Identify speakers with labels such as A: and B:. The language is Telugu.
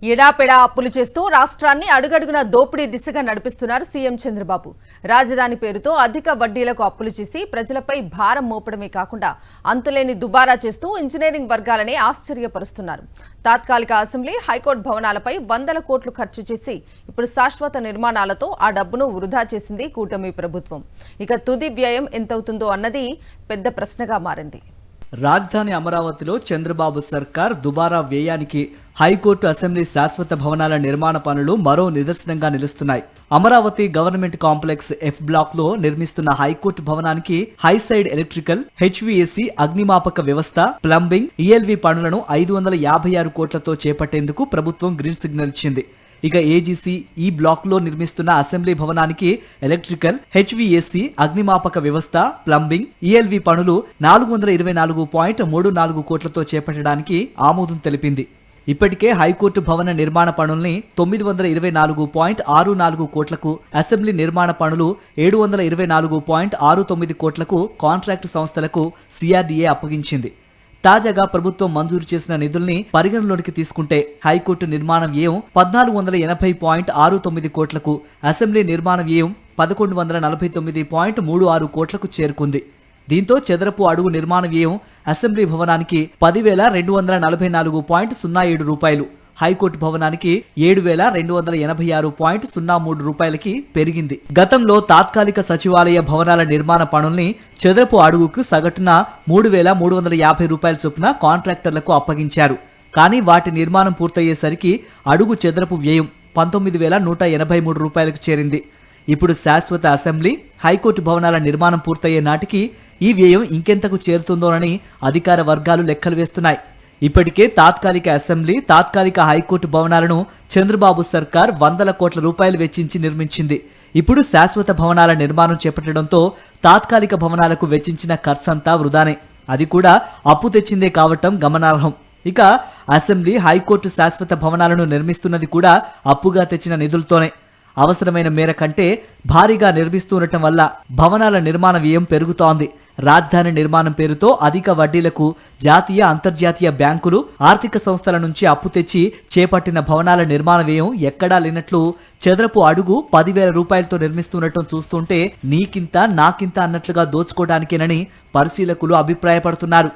A: ఎడాపెడా అప్పులు చేస్తూ రాష్ట్రాన్ని అడుగడుగున దోపిడీ దిశగా నడిపిస్తున్నారు సీఎం చంద్రబాబు. రాజధాని పేరుతో అధిక వడ్డీలకు అప్పులు చేసి ప్రజలపై భారం మోపడమే కాకుండా అంతులేని దుబారా చేస్తూ ఇంజనీరింగ్ వర్గాలని ఆశ్చర్యపరుస్తున్నారు. తాత్కాలిక అసెంబ్లీ, హైకోర్టు భవనాలపై వందల కోట్లు ఖర్చు చేసి ఇప్పుడు శాశ్వత నిర్మాణాలతో ఆ డబ్బును వృధా చేసింది కూటమి ప్రభుత్వం. ఇక తుది వ్యయం ఎంతవుతుందో అన్నది పెద్ద ప్రశ్నగా మారింది.
B: రాజధాని అమరావతిలో చంద్రబాబు సర్కార్ దుబారా వ్యయానికి హైకోర్టు, అసెంబ్లీ, శాశ్వత భవనాల నిర్మాణ పనులు మరో నిదర్శనంగా నిలుస్తున్నాయి. Amaravati government complex F block లో నిర్మిస్తున్న హైకోర్టు భవనానికి హైసైడ్ ఎలక్ట్రికల్, HVAC, అగ్నిమాపక వ్యవస్థ, ప్లంబింగ్, ELV పనులను 556 కోట్లతో చేపట్టేందుకు ప్రభుత్వం గ్రీన్ సిగ్నల్ ఇచ్చింది. ఇక AGC ఈ బ్లాక్ లో నిర్మిస్తున్న అసెంబ్లీ భవనానికి ఎలక్ట్రికల్, HVAC, అగ్నిమాపక వ్యవస్థ, ప్లంబింగ్, ELV పనులు 424.34 కోట్లతో చేపట్టడానికి ఆమోదం తెలిపింది. ఇప్పటికే హైకోర్టు భవన నిర్మాణ పనుల్ని 924.64 కోట్లకు, అసెంబ్లీ నిర్మాణ పనులు 724.69 కోట్లకు కాంట్రాక్టు సంస్థలకు CRDA అప్పగించింది. తాజాగా ప్రభుత్వం మంజూరు చేసిన నిధుల్ని పరిగణలోకి తీసుకుంటే హైకోర్టు నిర్మాణ వ్యయం 1480.69 కోట్లకు, అసెంబ్లీ నిర్మాణ వ్యయం 1149.36 కోట్లకు చేరుకుంది. దీంతో చదరపు అడుగు నిర్మాణ వ్యయం అసెంబ్లీ భవనానికి 10,244.07 రూపాయలు, హైకోర్టు భవనానికి 7,286.03 రూపాయలకి పెరిగింది. గతంలో తాత్కాలిక సచివాలయ భవనాల నిర్మాణ పనుల్ని చదరపు అడుగుకు సగటున 3,350 రూపాయల చొప్పున కాంట్రాక్టర్లకు అప్పగించారు. కానీ వాటి నిర్మాణం పూర్తయ్యేసరికి అడుగు చదరపు వ్యయం 19,183 రూపాయలకు చేరింది. ఇప్పుడు శాశ్వత అసెంబ్లీ, హైకోర్టు భవనాల నిర్మాణం పూర్తయ్యే నాటికి ఈ వ్యయం ఇంకెంతకు చేరుతుందోనని అధికార వర్గాలు లెక్కలు వేస్తున్నాయి. ఇప్పటికే తాత్కాలిక అసెంబ్లీ, తాత్కాలిక హైకోర్టు భవనాలను చంద్రబాబు సర్కార్ వందల కోట్ల రూపాయలు వెచ్చించి నిర్మించింది. ఇప్పుడు శాశ్వత భవనాల నిర్మాణం చేపట్టడంతో తాత్కాలిక భవనాలకు వెచ్చించిన ఖర్చంతా వృధానే. అది కూడా అప్పు తెచ్చిందే కావటం గమనార్హం. ఇక అసెంబ్లీ, హైకోర్టు శాశ్వత భవనాలను నిర్మిస్తున్నది కూడా అప్పుగా తెచ్చిన నిధులతోనే. అవసరమైన మేర కంటే భారీగా నిర్మిస్తుండటం వల్ల భవనాల నిర్మాణ వ్యయం పెరుగుతోంది. రాజధాని నిర్మాణం పేరుతో అధిక వడ్డీలకు జాతీయ, అంతర్జాతీయ బ్యాంకులు, ఆర్థిక సంస్థల నుంచి అప్పు తెచ్చి చేపట్టిన భవనాల నిర్మాణ వ్యయం ఎక్కడా లేనట్లు చదరపు అడుగు 10,000 రూపాయలతో నిర్మిస్తుండటం చూస్తుంటే నీకింత నాకింత అన్నట్లుగా దోచుకోవడానికేనని పరిశీలకులు అభిప్రాయపడుతున్నారు.